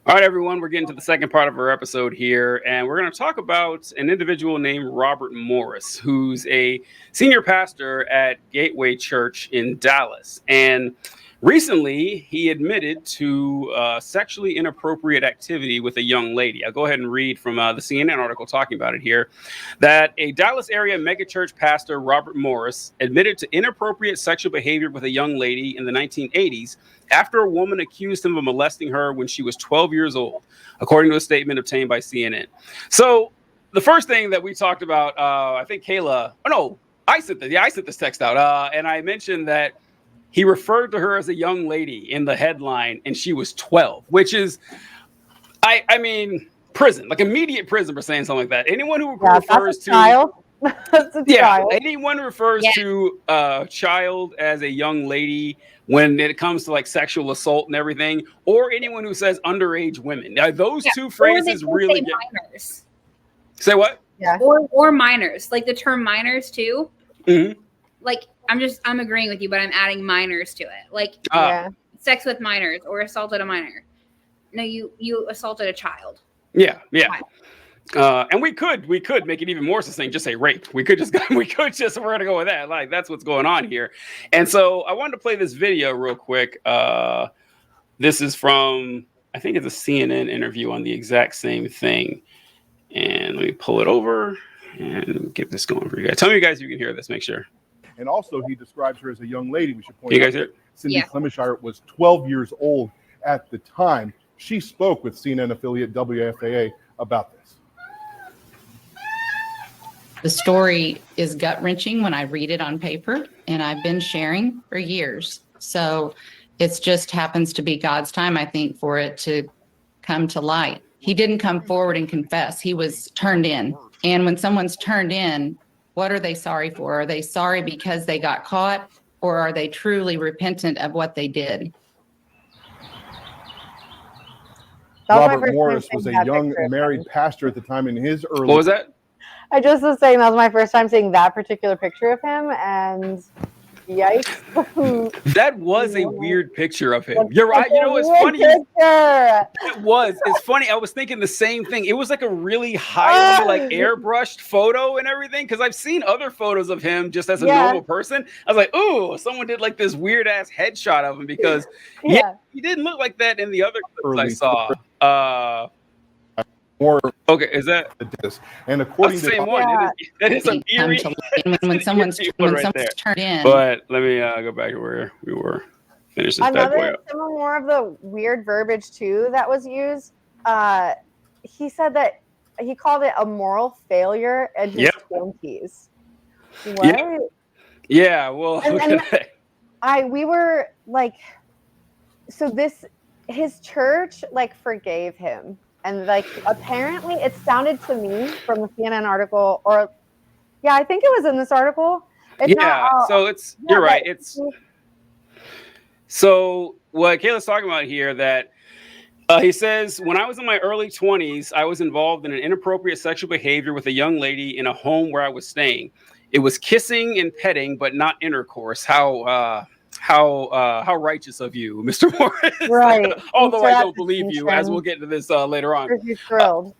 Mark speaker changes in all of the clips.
Speaker 1: All right, everyone, we're getting to the second part of our episode here, and we're going to talk about an individual named Robert Morris, who's a senior pastor at Gateway Church in Dallas. And recently, he admitted to sexually inappropriate activity with a young lady. I'll go ahead and read from the CNN article talking about it here, that a Dallas area megachurch pastor, Robert Morris, admitted to inappropriate sexual behavior with a young lady in the 1980s after a woman accused him of molesting her when she was 12 years old, according to a statement obtained by CNN. So the first thing that we talked about, I think Kayla, I sent this text out, and I mentioned that he referred to her as a young lady in the headline, and she was 12, which is, I mean, prison, like immediate prison for saying something like that. Anyone who refers to child. Anyone who refers to a child as a young lady when it comes to like sexual assault and everything, or anyone who says underage women. Now, those two phrases really get minors. Say what?
Speaker 2: Yeah. Or minors, like the term minors too.
Speaker 1: Mm-hmm.
Speaker 2: Like I'm agreeing with you, but I'm adding minors to it. Like sex with minors or assaulted a minor. No, you assaulted a child.
Speaker 1: Yeah. And we could make it even more succinct, just say rape. We're gonna go with that. Like that's what's going on here. And so I wanted to play this video real quick. This is from, I think it's a CNN interview on the exact same thing. And let me pull it over and get this going for you guys. Tell me, guys, if you can hear this. Make sure.
Speaker 3: And also, he describes her as a young lady. We should point
Speaker 1: out. You guys hear?
Speaker 3: Cindy Clemenshire was 12 years old at the time. She spoke with CNN affiliate WFAA about this.
Speaker 4: The story is gut-wrenching when I read it on paper, and I've been sharing for years. So it just happens to be God's time, I think, for it to come to light. He didn't come forward and confess. He was turned in. And when someone's turned in, what are they sorry for? Are they sorry because they got caught, or are they truly repentant of what they did?
Speaker 3: Robert Morris was a young married pastor at the time in his early...
Speaker 1: What was that?
Speaker 5: I just was saying that was my first time seeing that particular picture of him, and yikes.
Speaker 1: That was a weird picture of him. You're right. You know, it's funny. It's funny. I was thinking the same thing. It was like a really highly like airbrushed photo and everything, because I've seen other photos of him just as a normal person. I was like, ooh, someone did like this weird ass headshot of him, because he didn't look like that in the other clips I saw. Okay, is that?
Speaker 3: And according
Speaker 1: to the same one, that is a eerie.
Speaker 4: When someone's turned in.
Speaker 1: But let me go back to where we were. Finish this bad boy up.
Speaker 5: Some more of the weird verbiage too that was used. He said that he called it a moral failure and his 20s. What?
Speaker 1: Yeah. Well,
Speaker 5: we were like, so his church like forgave him. And like apparently it sounded to me from the CNN article, or I think it was in this article.
Speaker 1: You're right. So what Kayla's talking about here, that he says, when I was in my early 20s, I was involved in an inappropriate sexual behavior with a young lady in a home where I was staying. It was kissing and petting, but not intercourse. How righteous of you, Mr. Morris.
Speaker 5: Right.
Speaker 1: Although I don't believe you, as we'll get to this later on.
Speaker 5: You're thrilled.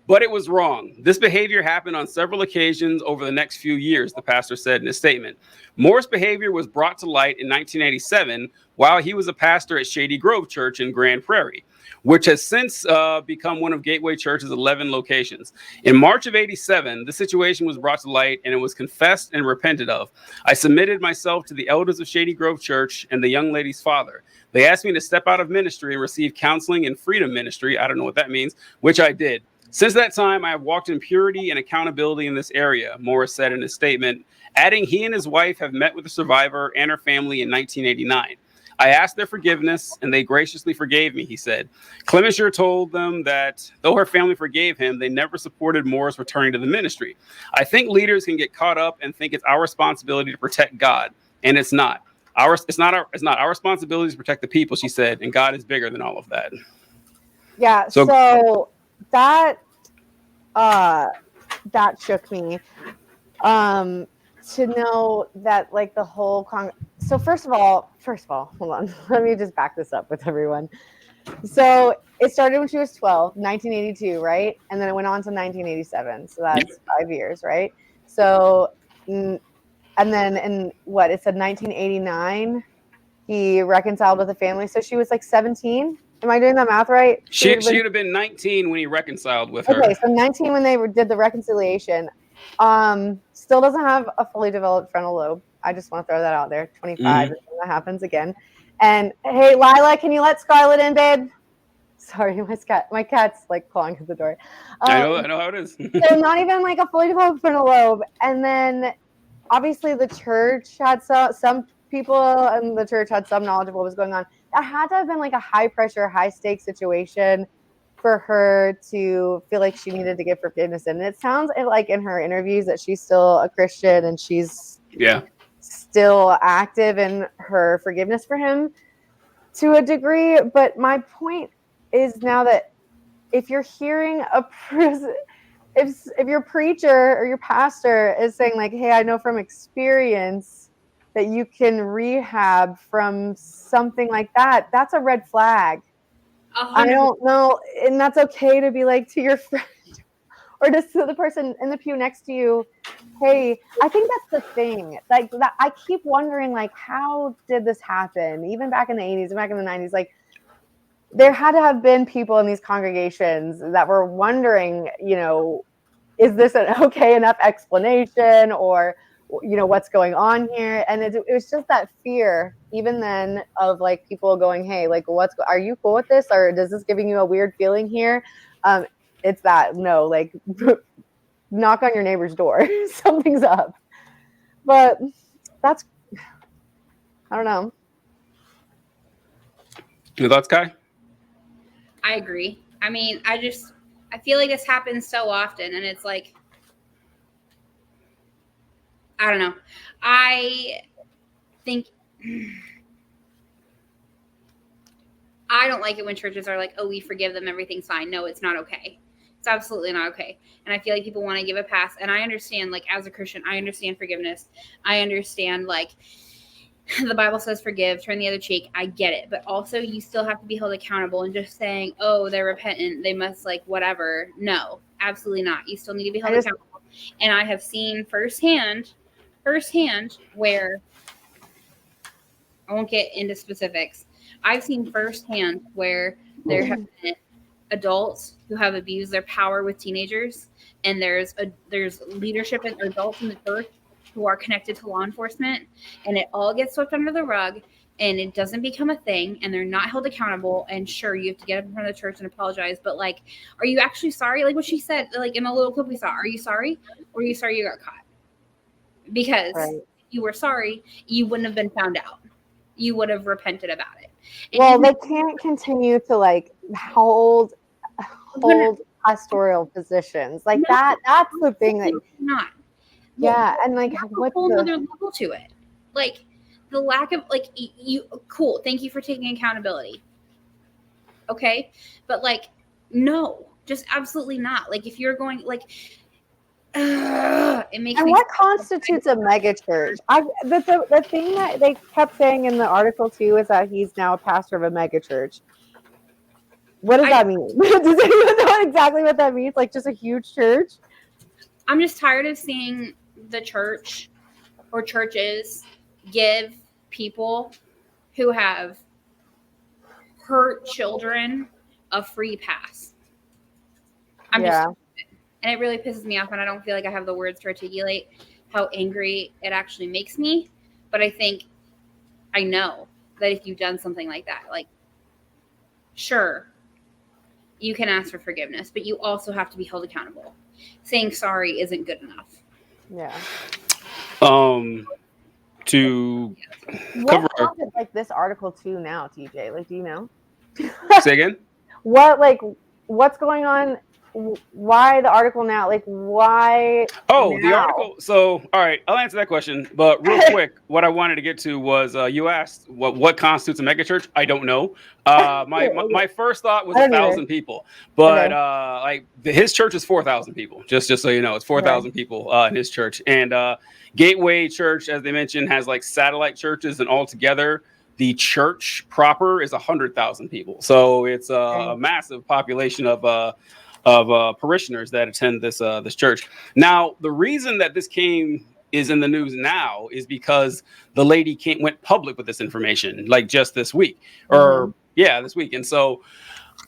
Speaker 1: But it was wrong. This behavior happened on several occasions over the next few years, the pastor said in his statement. Morris' behavior was brought to light in 1987 while he was a pastor at Shady Grove Church in Grand Prairie, which has since become one of Gateway Church's 11 locations. In March of '87, the situation was brought to light and it was confessed and repented of. I submitted myself to the elders of Shady Grove Church and the young lady's father. They asked me to step out of ministry and receive counseling and freedom ministry. I don't know what that means, which I did. Since that time, I have walked in purity and accountability in this area, Morris said in his statement, adding he and his wife have met with the survivor and her family in 1989. I asked their forgiveness, and they graciously forgave me, he said. Clemenshire told them that though her family forgave him, they never supported Morris returning to the ministry. I think leaders can get caught up and think it's our responsibility to protect God, and it's not. It's not our responsibility to protect the people, she said, and God is bigger than all of that.
Speaker 5: Yeah, so that that shook me. To know that like the whole So first of all, hold on. Let me just back this up with everyone. So it started when she was 12, 1982, right? And then it went on to 1987. So that's 5 years, right? So, and then in what, it said 1989, he reconciled with the family. So she was like 17. Am I doing that math right?
Speaker 1: She would have been 19 when he reconciled with her.
Speaker 5: Okay, so 19 when they did the reconciliation. Still doesn't have a fully developed frontal lobe. I just want to throw that out there. 25 if that happens again. And hey, Lila, can you let Scarlett in, babe? Sorry, my cat's like clawing at the door.
Speaker 1: I know how it is.
Speaker 5: So not even like a fully developed frontal lobe. And then obviously the church had some people in the church had some knowledge of what was going on. That had to have been like a high pressure, high stakes situation for her to feel like she needed to give forgiveness. And it sounds like in her interviews that she's still a Christian and she's still active in her forgiveness for him to a degree. But my point is now that if you're hearing if your preacher or your pastor is saying like, hey, I know from experience that you can rehab from something like that, that's a red flag. 100%. I don't know. And that's okay to be like to your friend or just to the person in the pew next to you, hey, I think that's the thing. Like that, I keep wondering, like, how did this happen? Even back in the 80s and back in the 90s, like there had to have been people in these congregations that were wondering, you know, is this an okay enough explanation, or, you know, what's going on here? And it was just that fear, even then, of like people going, hey, like, are you cool with this? Or is this giving you a weird feeling here? It's that, no, like, knock on your neighbor's door. Something's up. But I don't know.
Speaker 1: Your thoughts, Kai?
Speaker 2: I agree. I mean, I feel like this happens so often, and it's like, I don't know. I think I don't like it when churches are like, oh, we forgive them, everything's fine. No, it's not okay. It's absolutely not okay. And I feel like people want to give a pass. And I understand, like, as a Christian, I understand forgiveness. I understand, like, the Bible says forgive, turn the other cheek. I get it. But also you still have to be held accountable, and just saying, oh, they're repentant, they must, like, whatever. No, absolutely not. You still need to be held accountable. And I have seen firsthand where, I won't get into specifics. I've seen firsthand where there have been adults who have abused their power with teenagers, and there's leadership and adults in the church who are connected to law enforcement, and it all gets swept under the rug, and it doesn't become a thing, and they're not held accountable. And sure, you have to get up in front of the church and apologize, but like, are you actually sorry? Like what she said, like in the little clip we saw, are you sorry, or are you sorry you got caught? Because if you were sorry, you wouldn't have been found out. You would have repented about it. And
Speaker 5: well, they can't continue to like hold pastoral positions like that. That's the thing that
Speaker 2: not.
Speaker 5: Yeah, and like
Speaker 2: what's a whole other level to it? Like the lack of like you cool. Thank you for taking accountability. Okay, but like no, just absolutely not. Like if you're going like. It makes
Speaker 5: and what constitutes a mega church? The thing that they kept saying in the article too is that he's now a pastor of a mega church. What does that mean? Does anyone know exactly what that means? Like just a huge church?
Speaker 2: I'm just tired of seeing the church or churches give people who have hurt children a free pass. And it really pisses me off, and I don't feel like I have the words to articulate how angry it actually makes me. But I know that if you've done something like that, like, sure, you can ask for forgiveness, but you also have to be held accountable. Saying sorry isn't good enough.
Speaker 5: Yeah.
Speaker 1: To
Speaker 5: cover like this article too now, TJ? Like, do you know?
Speaker 1: Say again?
Speaker 5: What's going on why the article now? Like, why?
Speaker 1: Oh, the
Speaker 5: now?
Speaker 1: article. So, all right, I'll answer that question. But real quick, what I wanted to get to was you asked what constitutes a megachurch. I don't know. My first thought was
Speaker 5: I don't
Speaker 1: 1,000 people, but
Speaker 5: Okay.
Speaker 1: his church is 4,000 people. Just so you know, it's 4,000 people in his church. And Gateway Church, as they mentioned, has like satellite churches, and altogether the church proper is 100,000 people. So it's a massive population of parishioners that attend this church. This reason that this is in the news now is because the lady went public with this information like just this week, this week. And so,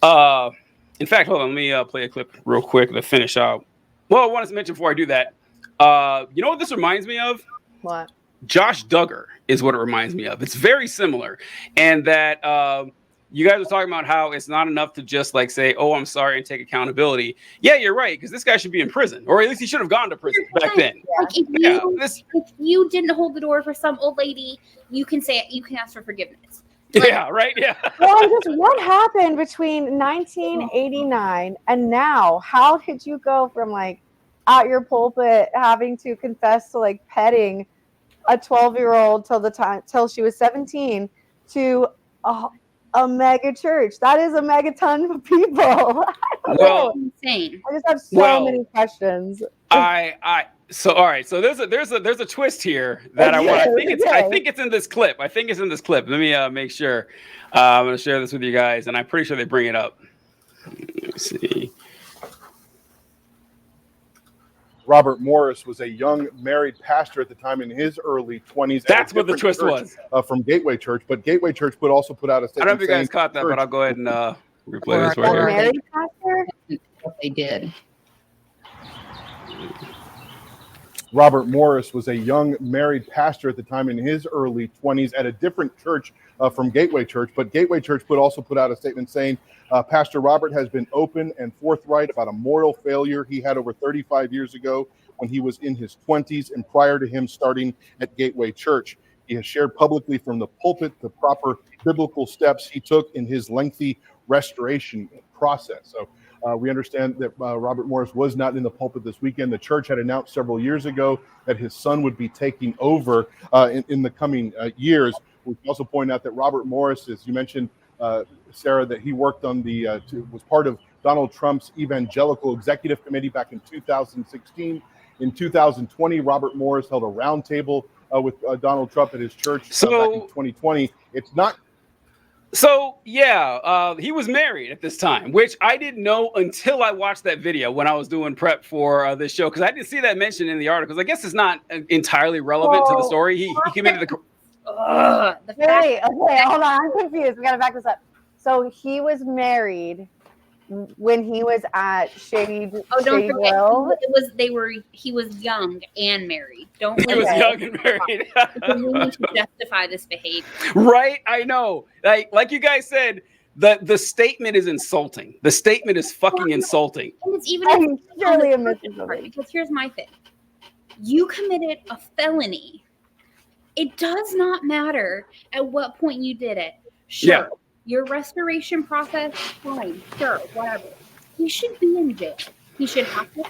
Speaker 1: in fact, hold on, let me play a clip real quick to finish out. Well, I wanted to mention before I do that, you know what this reminds me of?
Speaker 5: What?
Speaker 1: Josh Duggar is what it reminds me of. It's very similar, and that you guys are talking about how it's not enough to just like say, "Oh, I'm sorry," and take accountability. Yeah, you're right, because this guy should be in prison, or at least he should have gone to prison back then.
Speaker 2: Like if you didn't hold the door for some old lady, you can ask for forgiveness. Like,
Speaker 1: yeah, right. Yeah.
Speaker 5: Well, just what happened between 1989 and now? How did you go from like out your pulpit having to confess to like petting a 12-year-old till she was 17 to a mega church? That is a megaton of people.
Speaker 1: Well,
Speaker 2: insane.
Speaker 5: I just have so many questions.
Speaker 1: So all right. So there's a twist here that I want. I think it's in this clip. Let me make sure. I'm going to share this with you guys, and I'm pretty sure they bring it up. Let me see.
Speaker 3: Robert Morris was a young married pastor at the time in his early 20s.
Speaker 1: That's what the twist was.
Speaker 3: From Gateway Church. But Gateway Church also put out a statement.
Speaker 1: I don't know if you guys caught that, but I'll go ahead and replay this for you.
Speaker 5: Married pastor?
Speaker 4: They did.
Speaker 3: Robert Morris was a young married pastor at the time in his early 20s at a different church from Gateway Church. But Gateway Church also put out a statement saying, Pastor Robert has been open and forthright about a moral failure he had over 35 years ago when he was in his 20s and prior to him starting at Gateway Church. He has shared publicly from the pulpit the proper biblical steps he took in his lengthy restoration process. So we understand that Robert Morris was not in the pulpit this weekend. The church had announced several years ago that his son would be taking over in the coming years. We can also point out that Robert Morris, as you mentioned, Sarah, that he worked on was part of Donald Trump's Evangelical Executive Committee back in 2016. In 2020, Robert Morris held a roundtable with Donald Trump at his church back in 2020. It's not.
Speaker 1: So, he was married at this time, which I didn't know until I watched that video when I was doing prep for this show, because I didn't see that mentioned in the articles. I guess it's not entirely relevant to the story. He committed the...
Speaker 5: Okay, hold on. I'm confused. We got to back this up. So he was married when he was at Shady.
Speaker 2: Don't forget,
Speaker 5: Grill.
Speaker 2: He was young and married.
Speaker 1: He was young and married.
Speaker 2: We need to justify this behavior.
Speaker 1: Right, I know. Like you guys said, the statement is insulting. The statement is fucking insulting.
Speaker 2: And it's even
Speaker 5: surely a misinformation.
Speaker 2: Because here's my thing: you committed a felony. It does not matter at what point you did it. Sure.
Speaker 1: Yeah.
Speaker 2: Your restoration process, fine, sure, whatever. He should be in jail. He should have to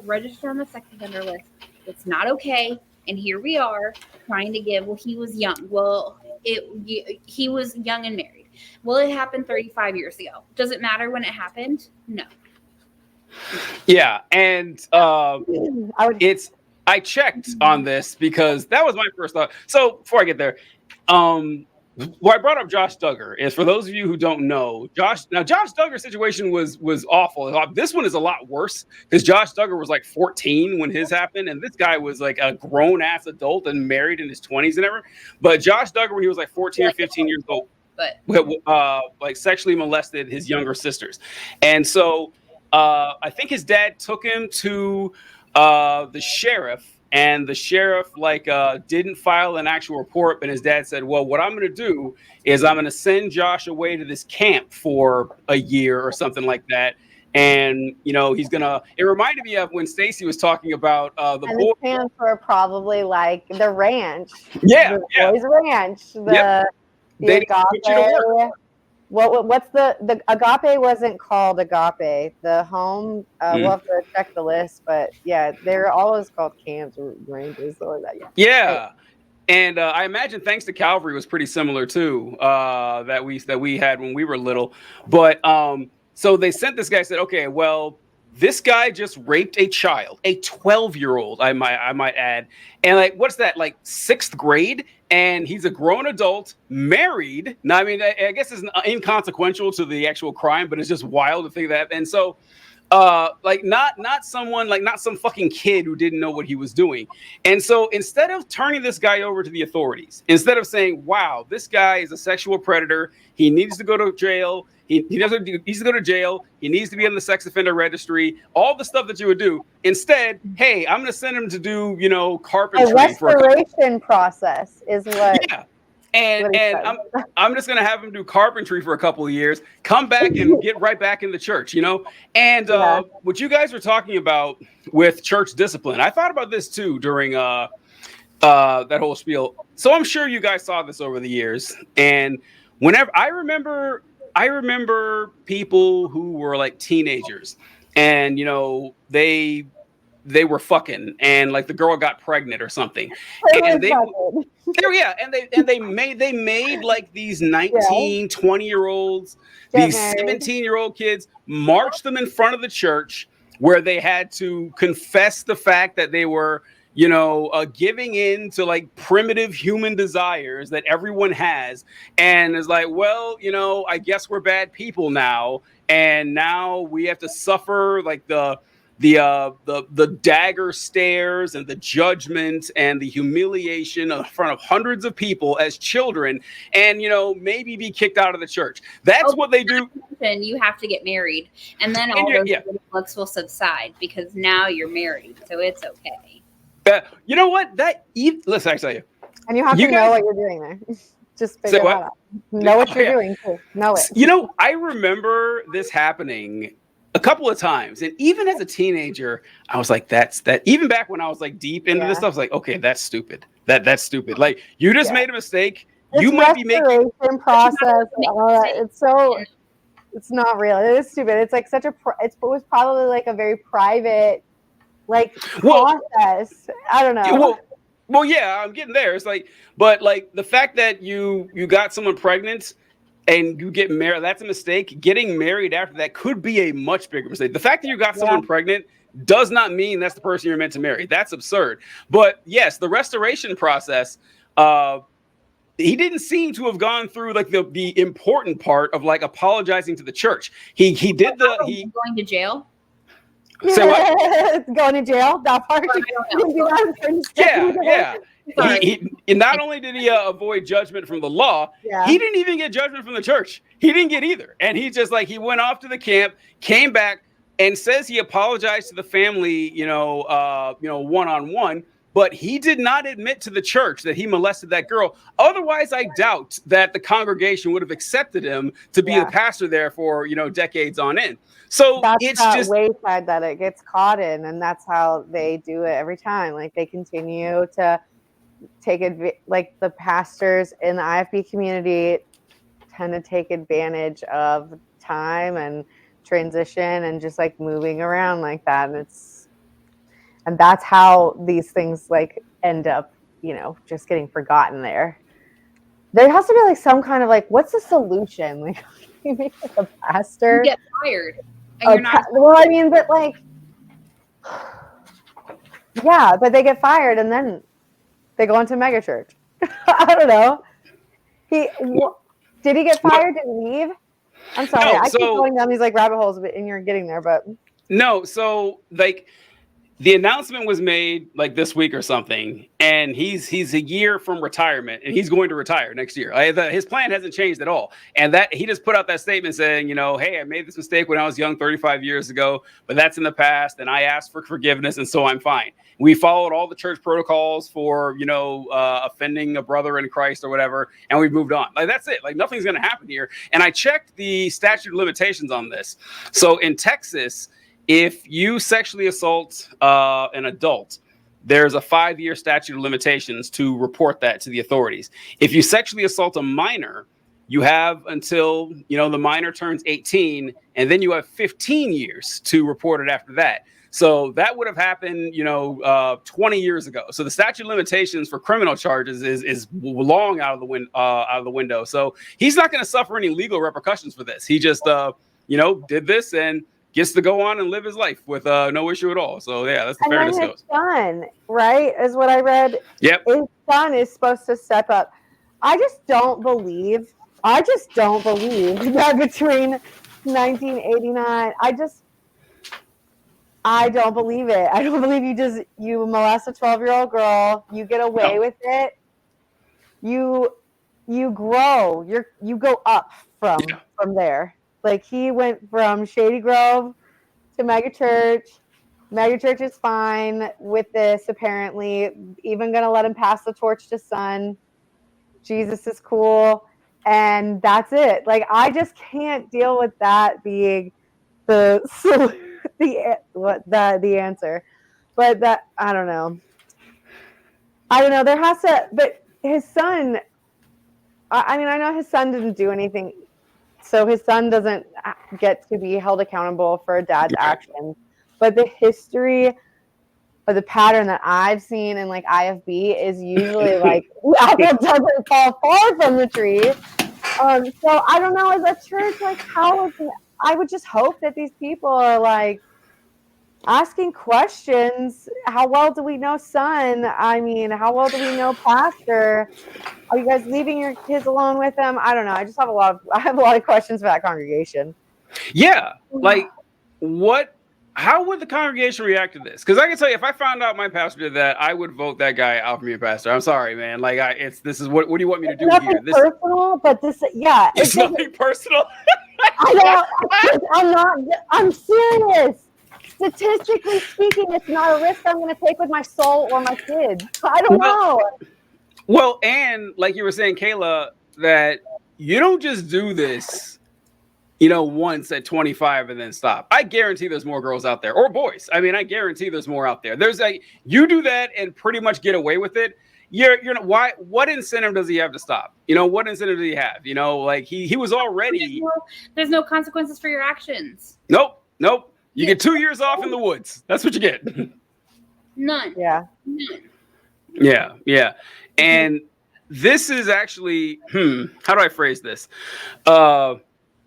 Speaker 2: register on the sex offender list. It's not okay. And here we are trying to give. Well, he was young. Well, he was young and married. Well, it happened 35 years ago. Does it matter when it happened? No.
Speaker 1: Yeah, and I checked on this because that was my first thought. So before I get there, why I brought up Josh Duggar is, for those of you who don't know, Josh Duggar's situation was awful. This one is a lot worse because Josh Duggar was like 14 when his happened, and this guy was like a grown ass adult and married in his 20s and everything. But Josh Duggar, when he was like 14 or 15 years old, sexually molested his younger sisters, and so I think his dad took him to the sheriff. And the sheriff didn't file an actual report, but his dad said, well, what I'm going to do is I'm going to send Josh away to this camp for a year or something like that. And, he's going to, it reminded me of when Stacy was talking about the boys.
Speaker 5: The camps were probably like the ranch.
Speaker 1: Yeah.
Speaker 5: The boys' ranch.
Speaker 1: They didn't put you to work.
Speaker 5: What's the agape wasn't called agape. The home, we'll have to check the list, but yeah, they're always called camps or ranges or that.
Speaker 1: Yeah. And I imagine thanks to Calvary was pretty similar too, that we had when we were little. But so they sent this guy, said, okay, well, this guy just raped a child, a 12-year-old, I might add. And like, what's that, like 6th grade? And he's a grown adult, married. Now, I mean, I guess it's inconsequential to the actual crime, but it's just wild to think that. And so like not someone, like not some fucking kid who didn't know what he was doing. And so instead of turning this guy over to the authorities, instead of saying, wow, this guy is a sexual predator, he needs to go to jail, he needs to go to jail, he needs to be on the sex offender registry, all the stuff that you would do, instead, hey, I'm going to send him to do, carpentry.
Speaker 5: A restoration process is what.
Speaker 1: Yeah. And I'm just gonna have him do carpentry for a couple of years, come back and get right back in the church, And what you guys were talking about with church discipline, I thought about this too during that whole spiel. So I'm sure you guys saw this over the years, and whenever I remember people who were like teenagers, and they were fucking, and like the girl got pregnant or something, and they made like these 19, 20-year-olds, these 17-year-old kids, march them in front of the church where they had to confess the fact that they were, giving in to like primitive human desires that everyone has. And it's like, well, I guess we're bad people now. And now we have to suffer like the dagger stares and the judgment and the humiliation in front of hundreds of people as children, and maybe be kicked out of the church. That's what they do.
Speaker 2: And you have to get married, and then all those looks will subside because now you're married, so it's okay.
Speaker 1: You know what? Listen, I tell you.
Speaker 5: And you have to know what you're doing there. Just figure that out. Know what you're doing too. Know it.
Speaker 1: I remember this happening a couple of times, and even as a teenager, I was like, "That's that." Even back when I was like deep into this stuff, I was like, "Okay, that's stupid. That's stupid. Like you just made a mistake. You might be making
Speaker 5: process. It's not real. It is stupid. It's like it was probably like a very private, process. I don't know.
Speaker 1: Well, yeah, I'm getting there. It's like, but like the fact that you got someone pregnant and you get married, that's a mistake. Getting married after that could be a much bigger mistake. The fact that you got someone pregnant does not mean that's the person you're meant to marry. That's absurd. But yes, the restoration process, he didn't seem to have gone through like the important part of like apologizing to the church. He did
Speaker 2: going to jail.
Speaker 1: Say what?
Speaker 5: Going to jail? That part?
Speaker 1: Yeah. He not only did he avoid judgment from the law, he didn't even get judgment from the church. He didn't get either. And he just he went off to the camp, came back, and says he apologized to the family, one-on-one. But he did not admit to the church that he molested that girl. Otherwise, I doubt that the congregation would have accepted him to be the pastor there for, decades on end. So it's just
Speaker 5: wayside that it gets caught in, and that's how they do it every time. Like they continue to take like the pastors in the IFB community tend to take advantage of time and transition and just like moving around like that, and that's how these things like end up, just getting forgotten there. There has to be like some kind of like, what's the solution? Like, you make like a pastor.
Speaker 2: You get fired. And you're not.
Speaker 5: Well, I mean, but like, yeah, but they get fired and then they go into megachurch. I don't know. Did he get fired? Did he leave? I'm sorry. I keep going down these like rabbit holes, and you're getting there, but
Speaker 1: no. So like, the announcement was made like this week or something, and he's a year from retirement, and he's going to retire next year. His plan hasn't changed at all, and that he just put out that statement saying, hey, I made this mistake when I was young 35 years ago, but that's in the past, and I asked for forgiveness, and so I'm fine. We followed all the church protocols for offending a brother in Christ or whatever, and we've moved on. Like that's it. Like nothing's going to happen here. And I checked the statute of limitations on this. So in Texas, if you sexually assault an adult, there's a 5-year statute of limitations to report that to the authorities. If you sexually assault a minor, you have until, the minor turns 18, and then you have 15 years to report it after that. So that would have happened, 20 years ago. So the statute of limitations for criminal charges is long out of the window. So he's not going to suffer any legal repercussions for this. He just, did this and gets to go on and live his life with no issue at all. So yeah, that's the fairness goes.
Speaker 5: His son, right, is what I read.
Speaker 1: Yep.
Speaker 5: His son is supposed to step up. I just don't believe that between 1989, I don't believe it. I don't believe you molest a 12-year-old girl, you get away with it. You grow. You go up from there. Like, he went from Shady Grove to Mega Church. Mega Church is fine with this, apparently. Even going to let him pass the torch to son. Jesus is cool. And that's it. Like, I just can't deal with that being the answer. But that, I don't know. There has to, but his son, I know his son didn't do anything. So his son doesn't get to be held accountable for dad's actions. But the history or the pattern that I've seen in like IFB is usually like the apple doesn't fall far from the tree. So I don't know, as a church, like I would just hope that these people are like asking questions. How well do we know son? I mean, how well do we know pastor? Are you guys leaving your kids alone with them? I don't know. I just have a lot of questions for that congregation.
Speaker 1: Yeah. Like, how would the congregation react to this? Because I can tell you, if I found out my pastor did that, I would vote that guy out for me a pastor. I'm sorry, man. Like, this is what do you want me to do here? This
Speaker 5: personal, but this, yeah.
Speaker 1: It's nothing personal.
Speaker 5: I'm serious. Statistically speaking, it's not a risk I'm going to take with my soul or my kids. I don't know.
Speaker 1: Well, and like you were saying, Kayla, that you don't just do this, once at 25 and then stop. I guarantee there's more girls out there, or boys. I mean, I guarantee there's more out there. You do that and pretty much get away with it. You're not, why? What incentive does he have to stop? What incentive do he have? Like he was already.
Speaker 2: There's no consequences for your actions.
Speaker 1: Nope. You get 2 years off in the woods. That's what you get.
Speaker 2: None.
Speaker 5: Yeah.
Speaker 2: None.
Speaker 1: Yeah. And this is actually, how do I phrase this?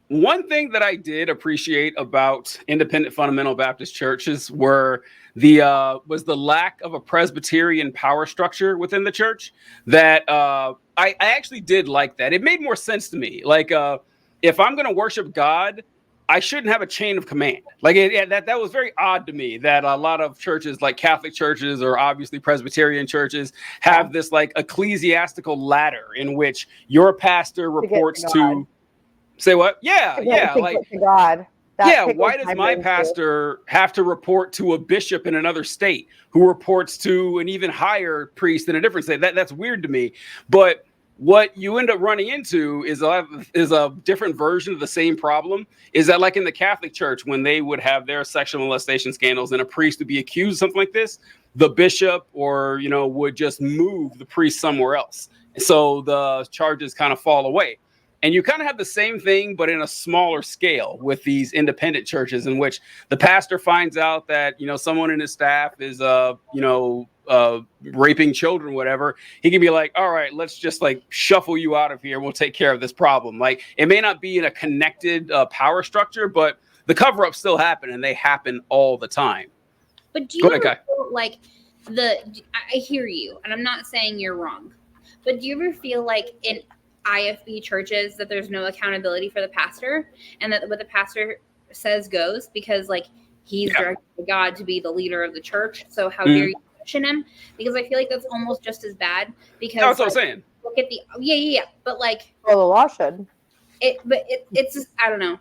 Speaker 1: One thing that I did appreciate about independent fundamental Baptist churches was the lack of a Presbyterian power structure within the church. That I actually did like that. It made more sense to me. Like, if I'm going to worship God, I shouldn't have a chain of command. Like that was very odd to me that a lot of churches, like Catholic churches or obviously Presbyterian churches, have this like ecclesiastical ladder in which your pastor reports to. Say what? Yeah.
Speaker 5: Like to God.
Speaker 1: Why does my pastor have to report to a bishop in another state who reports to an even higher priest in a different state? That's weird to me. But what you end up running into is a different version of the same problem. Is that like in the Catholic Church, when they would have their sexual molestation scandals and a priest would be accused of something like this, the bishop would just move the priest somewhere else. So the charges kind of fall away. And you kind of have the same thing, but in a smaller scale with these independent churches in which the pastor finds out that, someone in his staff is, raping children, whatever. He can be like, all right, let's just like shuffle you out of here. We'll take care of this problem. Like, it may not be in a connected power structure, but the cover-ups still happen, and they happen all the time.
Speaker 2: But do you ever feel like I hear you, and I'm not saying you're wrong, but do you ever feel like in IFB churches that there's no accountability for the pastor, and that what the pastor says goes, because like he's directed by God to be the leader of the church? So how dare you question him? Because I feel like that's almost just as bad. Because
Speaker 1: that's what I'm saying.
Speaker 2: Look at the but like
Speaker 5: the law should.
Speaker 2: It's just, I don't know.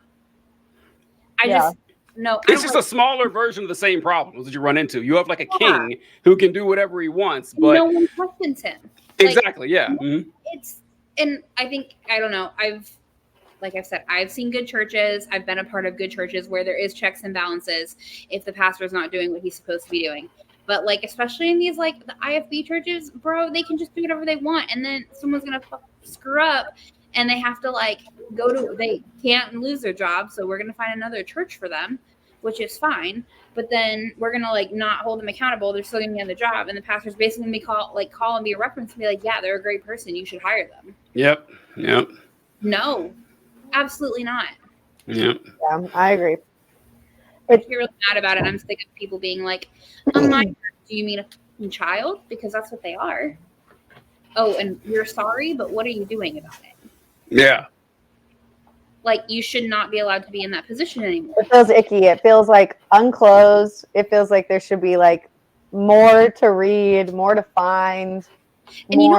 Speaker 1: It's just a smaller version of the same problems that you run into. You have like a king who can do whatever he wants, but
Speaker 2: no one questions him.
Speaker 1: Exactly.
Speaker 2: And I think, I don't know, like I've said, I've seen good churches. I've been a part of good churches where there is checks and balances if the pastor's not doing what he's supposed to be doing. But like, especially in these, like the IFB churches, bro, they can just do whatever they want. And then someone's going to screw up and they have to like they can't lose their job, so we're going to find another church for them, which is fine. But then we're going to like not hold them accountable. They're still going to be on the job, and the pastor's basically going to call and be a reference and be like, yeah, they're a great person, you should hire them.
Speaker 1: Yep.
Speaker 2: No, absolutely not.
Speaker 1: Yep.
Speaker 5: Yeah, I agree.
Speaker 2: I get really mad about it. I'm sick of people being like, "Oh my, do you mean a child?" Because that's what they are. Oh, and you're sorry, but what are you doing about it?
Speaker 1: Yeah.
Speaker 2: Like, you should not be allowed to be in that position anymore.
Speaker 5: It feels icky. It feels like unclosed. It feels like there should be like more to read, more to find.
Speaker 2: And you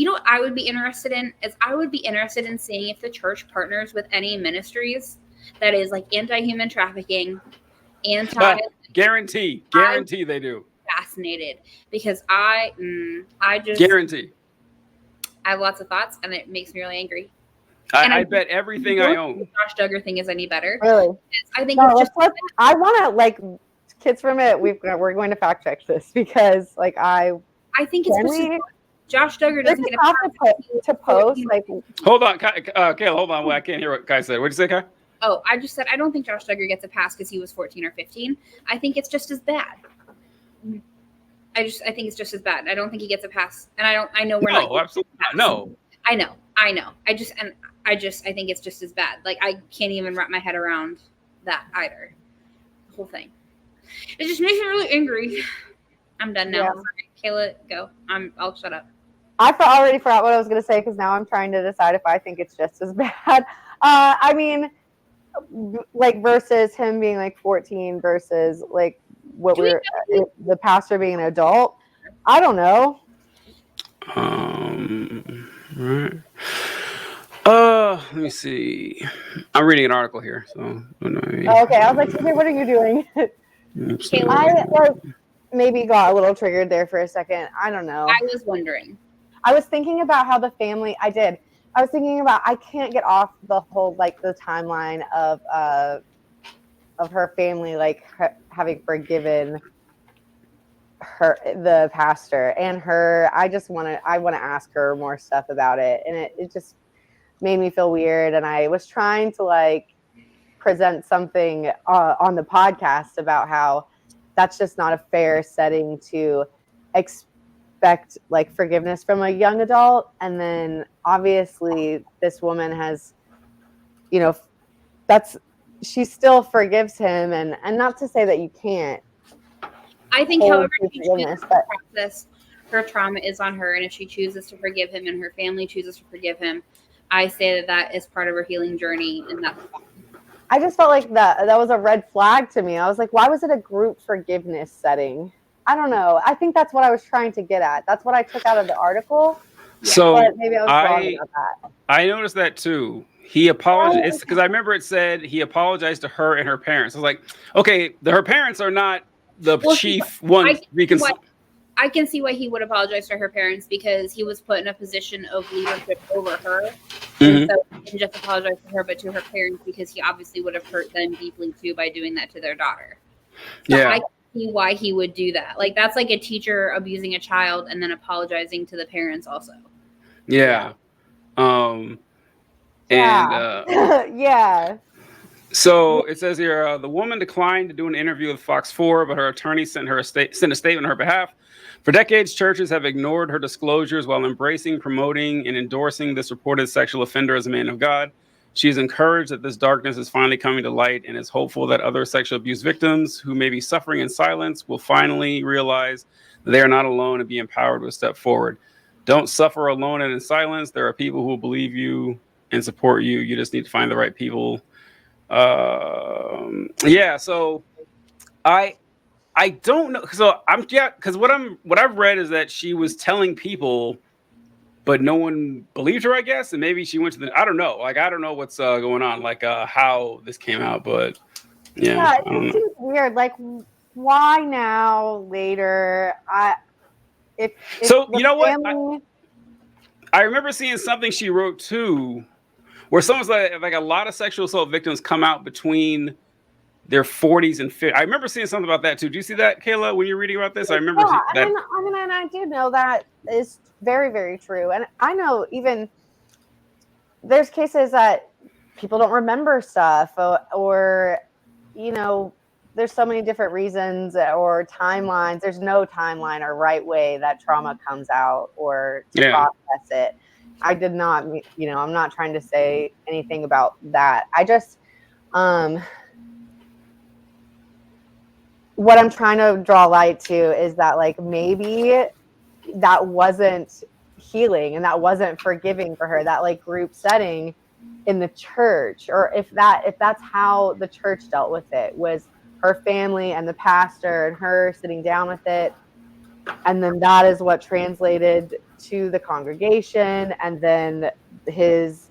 Speaker 2: know what I would be interested in is I would be interested in seeing if the church partners with any ministries that is like anti-human trafficking,
Speaker 1: guarantee they do.
Speaker 2: Fascinated, because I just
Speaker 1: guarantee.
Speaker 2: I have lots of thoughts, and it makes me really angry.
Speaker 1: I bet everything I own.
Speaker 2: The Josh Duggar thing is any better?
Speaker 5: Really?
Speaker 2: I think
Speaker 5: no, I want to like kids from it. We're going to fact check this because like I think
Speaker 2: it's Josh Duggar doesn't get a pass
Speaker 5: to post. Like,
Speaker 1: hold on, Kayla, hold on. Well, I can't hear what Kai said. What did you say, Kai?
Speaker 2: Oh, I just said I don't think Josh Duggar gets a pass because he was 14 or 15. I think it's just as bad. I think it's just as bad. I don't think he gets a pass, and I know we're not.
Speaker 1: No, absolutely not. No.
Speaker 2: I know. I think it's just as bad. Like, I can't even wrap my head around that either. The whole thing. It just makes me really angry. I'm done now.
Speaker 5: Yeah.
Speaker 2: Sorry. Kayla, go. I'll shut up.
Speaker 5: I already forgot what I was going to say because now I'm trying to decide if I think it's just as bad. I mean, like versus him being like 14 versus like the pastor being an adult. I don't know.
Speaker 1: Right. Let me see. I'm reading an article here, so
Speaker 5: okay. I was like, okay, what are you doing? I like maybe got a little triggered there for a second. I don't know.
Speaker 2: I was wondering.
Speaker 5: I was thinking about how the family. I was thinking about I can't get off the whole like the timeline of her family like having forgiven the pastor and her. I want to ask her more stuff about it, and it just made me feel weird. And I was trying to like present something on the podcast about how that's just not a fair setting to expect like forgiveness from a young adult. And then obviously this woman has, she still forgives him, and not to say that you can't.
Speaker 2: I think however she chooses to process her trauma is on her, and if she chooses to forgive him and her family chooses to forgive him, I say that is part of her healing journey, and that's fine.
Speaker 5: I just felt like that was a red flag to me. I was like, why was it a group forgiveness setting? I don't know. I think that's what I was trying to get at. That's what I took out of the article.
Speaker 1: So
Speaker 5: but maybe I was wrong about that.
Speaker 1: I noticed that too. He apologized because I remember it said he apologized to her and her parents. I was like, okay, her parents are not the chief ones.
Speaker 2: I can see why he would apologize to her parents because he was put in a position of leadership over her. And so he didn't just apologize to her, but to her parents because he obviously would have hurt them deeply too by doing that to their daughter. So I can see why he would do that. Like, that's like a teacher abusing a child and then apologizing to the parents also.
Speaker 1: Yeah.
Speaker 5: Yeah.
Speaker 1: So it says here, the woman declined to do an interview with Fox 4, but her attorney sent a statement on her behalf. For decades, churches have ignored her disclosures while embracing, promoting, and endorsing this reported sexual offender as a man of God. She is encouraged that this darkness is finally coming to light and is hopeful that other sexual abuse victims who may be suffering in silence will finally realize that they are not alone and be empowered to step forward. Don't suffer alone and in silence. There are people who will believe you and support you. You just need to find the right people. So I don't know. So because what I've read is that she was telling people, but no one believed her, I guess, and maybe she went to I don't know. Like, I don't know what's going on, like how this came out, but yeah
Speaker 5: it seems weird. Like, why now? Later,
Speaker 1: you know what? I remember seeing something she wrote too, where someone's like a lot of sexual assault victims come out between their 40s and 50s. I remember seeing something about that too. Do you see that, Kayla, when you're reading about this? I remember that.
Speaker 5: I mean, I do know that is very, very true. And I know even there's cases that people don't remember stuff, or you know, there's so many different reasons or timelines. There's no timeline or right way that trauma comes out or to process it. I did not, you know, I'm not trying to say anything about that. I just, what I'm trying to draw light to is that, like, maybe that wasn't healing and that wasn't forgiving for her, that like group setting in the church, or if that's how the church dealt with it, was her family and the pastor and her sitting down with it, and then that is what translated to the congregation, and then his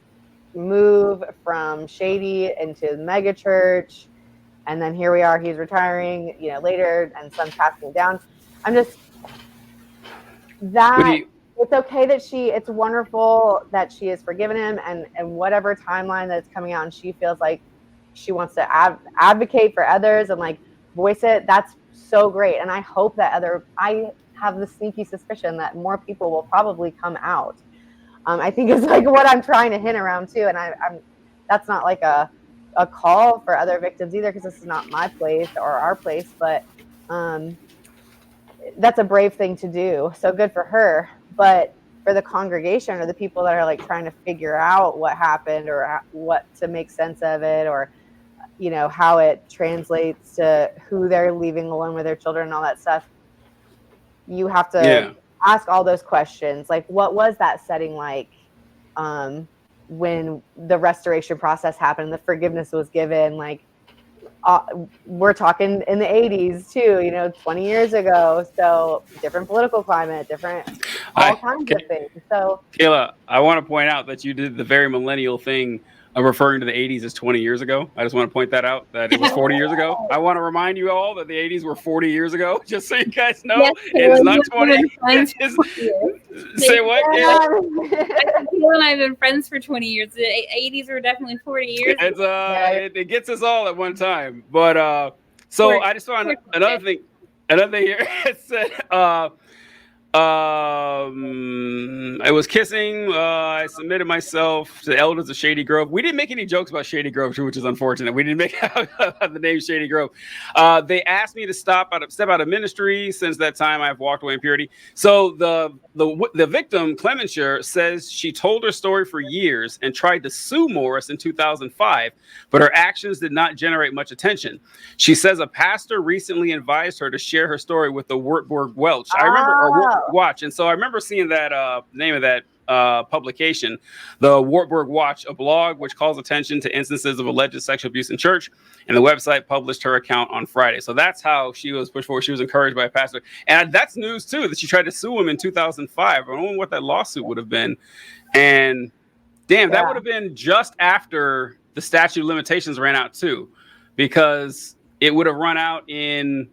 Speaker 5: move from shady into the mega church, and then here we are, he's retiring, you know, later, and son's passing down. I'm just that it's okay that it's wonderful that she has forgiven him, and whatever timeline that's coming out, and she feels like she wants to advocate for others and like voice it. That's so great. And I hope that I have the sneaky suspicion that more people will probably come out. I think it's like what I'm trying to hint around too. And I'm that's not like a call for other victims either, because this is not my place or our place, but that's a brave thing to do. So good for her. But for the congregation or the people that are like trying to figure out what happened or what to make sense of it, or, you know, how it translates to who they're leaving alone with their children and all that stuff, you have to ask all those questions. Like, what was that setting like when the restoration process happened, the forgiveness was given? Like, we're talking in the 80s too, you know, 20 years ago. So different political climate, different all kinds of things. So
Speaker 1: Kayla, I want to point out that you did the very millennial thing of referring to the 80s as 20 years ago. I just want to point that out, that it was 40 years ago. I want to remind you all that the 80s were 40 years ago, just so you guys know.
Speaker 2: Yes,
Speaker 1: it's not 20. Say what?
Speaker 2: Kayla and I have been friends for 20 years. The 80s were definitely 40 years.
Speaker 1: It gets us all at one time. But so I just found another thing here. It said I was kissing. I submitted myself to the elders of Shady Grove. We didn't make any jokes about Shady Grove, which is unfortunate. We didn't make the name Shady Grove. They asked me to step out of ministry. Since that time, I've walked away in purity. So the victim, Clementure, says she told her story for years and tried to sue Morris in 2005, but her actions did not generate much attention. She says a pastor recently advised her to share her story with the Wartburg Welch. I remember. Watch. And so I remember seeing that name of that publication, the Wartburg Watch, a blog which calls attention to instances of alleged sexual abuse in church, and the website published her account on Friday. So that's how she was pushed forward. She was encouraged by a pastor, and that's news too, that she tried to sue him in 2005. I don't know what that lawsuit would have been, and damn, that would have been just after the statute of limitations ran out too, because it would have run out in.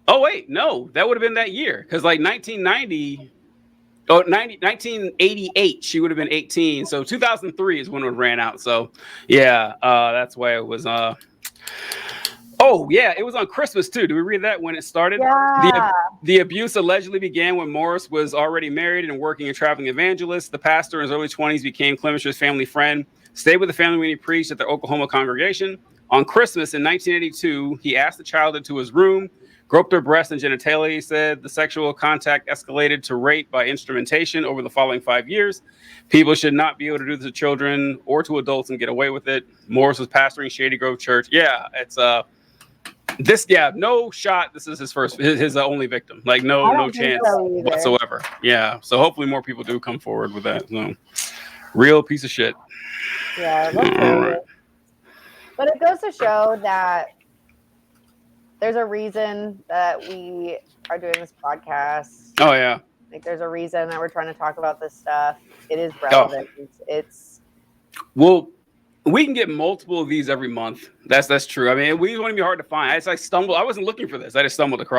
Speaker 1: Oh, wait, no, that would have been that year. Because like 1988, she would have been 18. So 2003 is when it ran out. So, yeah, that's why it was. Oh, yeah, it was on Christmas, too. Did we read that when it started?
Speaker 5: Yeah.
Speaker 1: The abuse allegedly began when Morris was already married and working as traveling evangelist. The pastor in his early 20s became Clemence's family friend, stayed with the family when he preached at the Oklahoma congregation. On Christmas in 1982, he asked the child into his room, groped her breast and genitalia. He said the sexual contact escalated to rape by instrumentation over the following 5 years. People should not be able to do this to children or to adults and get away with it. Morris was pastoring Shady Grove Church. Yeah, it's no shot. This is his only victim. Like no chance whatsoever. Yeah, so hopefully more people do come forward with that. So, real piece of shit.
Speaker 5: Yeah, all right. But it goes to show that there's a reason that we are doing this podcast.
Speaker 1: Oh, yeah.
Speaker 5: Like, there's a reason that we're trying to talk about this stuff. It is relevant. It's
Speaker 1: well, we can get multiple of these every month. That's true. I mean, we wouldn't be hard to find. I wasn't looking for this. I just stumbled across